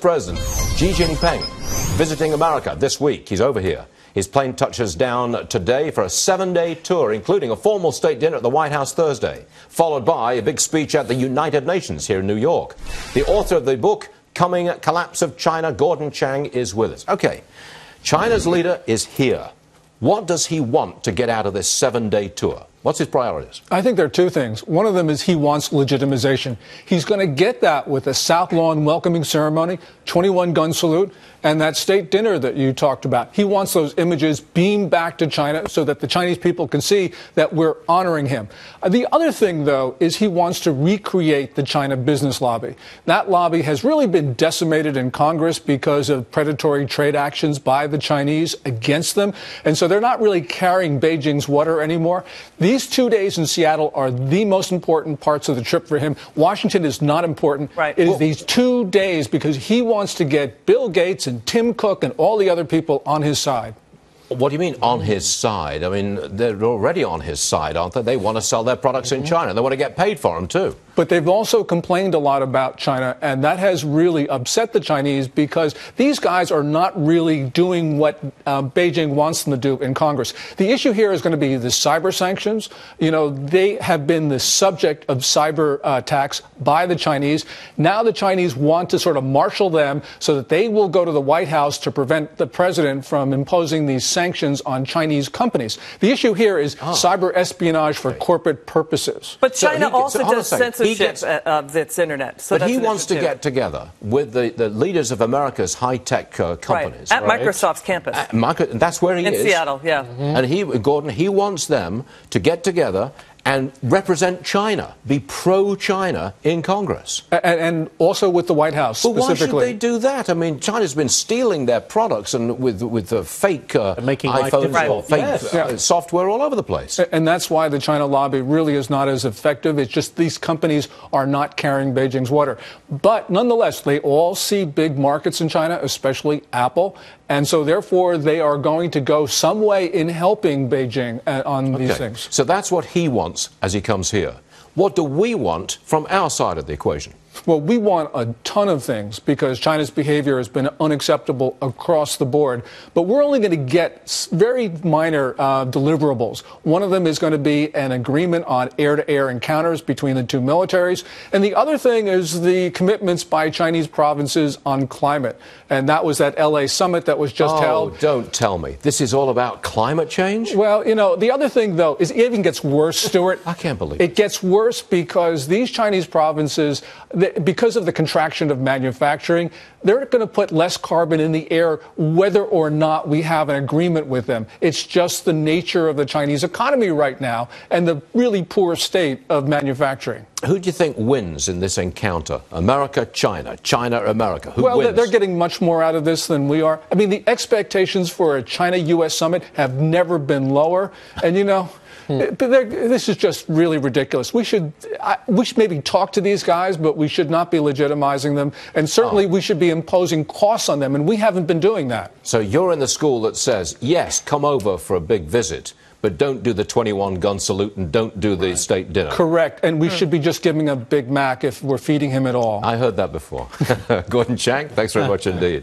President Xi Jinping visiting America this week. He's over here. His plane touches down today for a 7-day tour, including a formal state dinner at the White House Thursday, followed by a big speech at the United Nations here in New York. The author of the book, Coming Collapse of China, Gordon Chang, is with us. Okay, China's leader is here. What does he want to get out of this 7-day tour? What's his priorities? I think there are two things. One of them is he wants legitimization. He's going to get that with a South Lawn welcoming ceremony, 21-gun salute, and that state dinner that you talked about. He wants those images beamed back to China so that the Chinese people can see that we're honoring him. The other thing, though, is he wants to recreate the China business lobby. That lobby has really been decimated in Congress because of predatory trade actions by the Chinese against them, and so they're not really carrying Beijing's water anymore. These 2 days in Seattle are the most important parts of the trip for him. Washington is not important. Right. It is these 2 days because he wants to get Bill Gates and Tim Cook and all the other people on his side. What do you mean on his side? I mean, they're already on his side, aren't they? They want to sell their products in China. They want to get paid for them, too. But they've also complained a lot about China, and that has really upset the Chinese because these guys are not really doing what Beijing wants them to do in Congress. The issue here is going to be the cyber sanctions. You know, they have been the subject of cyber attacks by the Chinese. Now the Chinese want to sort of marshal them so that they will go to the White House to prevent the president from imposing these sanctions on Chinese companies. The issue here is cyber espionage for corporate purposes. But China also does censorship of its internet. So but he wants to get together with the leaders of America's high-tech companies. Right. At Microsoft's campus. That's where he is. In Seattle, yeah. And Gordon, he wants them to get together and represent China, be pro-China in Congress. And also with the White House, specifically. But why should they do that? I mean, China's been stealing their products and with the fake iPhones or fake software all over the place. And that's why the China lobby really is not as effective. It's just these companies are not carrying Beijing's water. But nonetheless, they all see big markets in China, especially Apple. And so, therefore, they are going to go some way in helping Beijing on these things. So that's what he wants as he comes here. What do we want from our side of the equation? Well, we want a ton of things because China's behavior has been unacceptable across the board. But we're only going to get very minor deliverables. One of them is going to be an agreement on air-to-air encounters between the two militaries. And the other thing is the commitments by Chinese provinces on climate. And that was that L.A. summit that was just held. Oh, don't tell me. This is all about climate change? Well, you know, the other thing, though, is it even gets worse, Stuart. I can't believe it. It gets worse because these Chinese provinces, because of the contraction of manufacturing, they're going to put less carbon in the air whether or not we have an agreement with them. It's just the nature of the Chinese economy right now and the really poor state of manufacturing. Who do you think wins in this encounter? America, China, China, America. Who wins? Well, they're getting much more out of this than we are. I mean, the expectations for a China-U.S. summit have never been lower. And, you know, this is just really ridiculous. We should maybe talk to these guys, but we should not be legitimizing them. And certainly we should be imposing costs on them, and we haven't been doing that. So you're in the school that says, yes, come over for a big visit, but don't do the 21-gun salute and don't do the state dinner. Correct. And we should be just giving a Big Mac if we're feeding him at all. I heard that before. Gordon Chang, thanks very much indeed.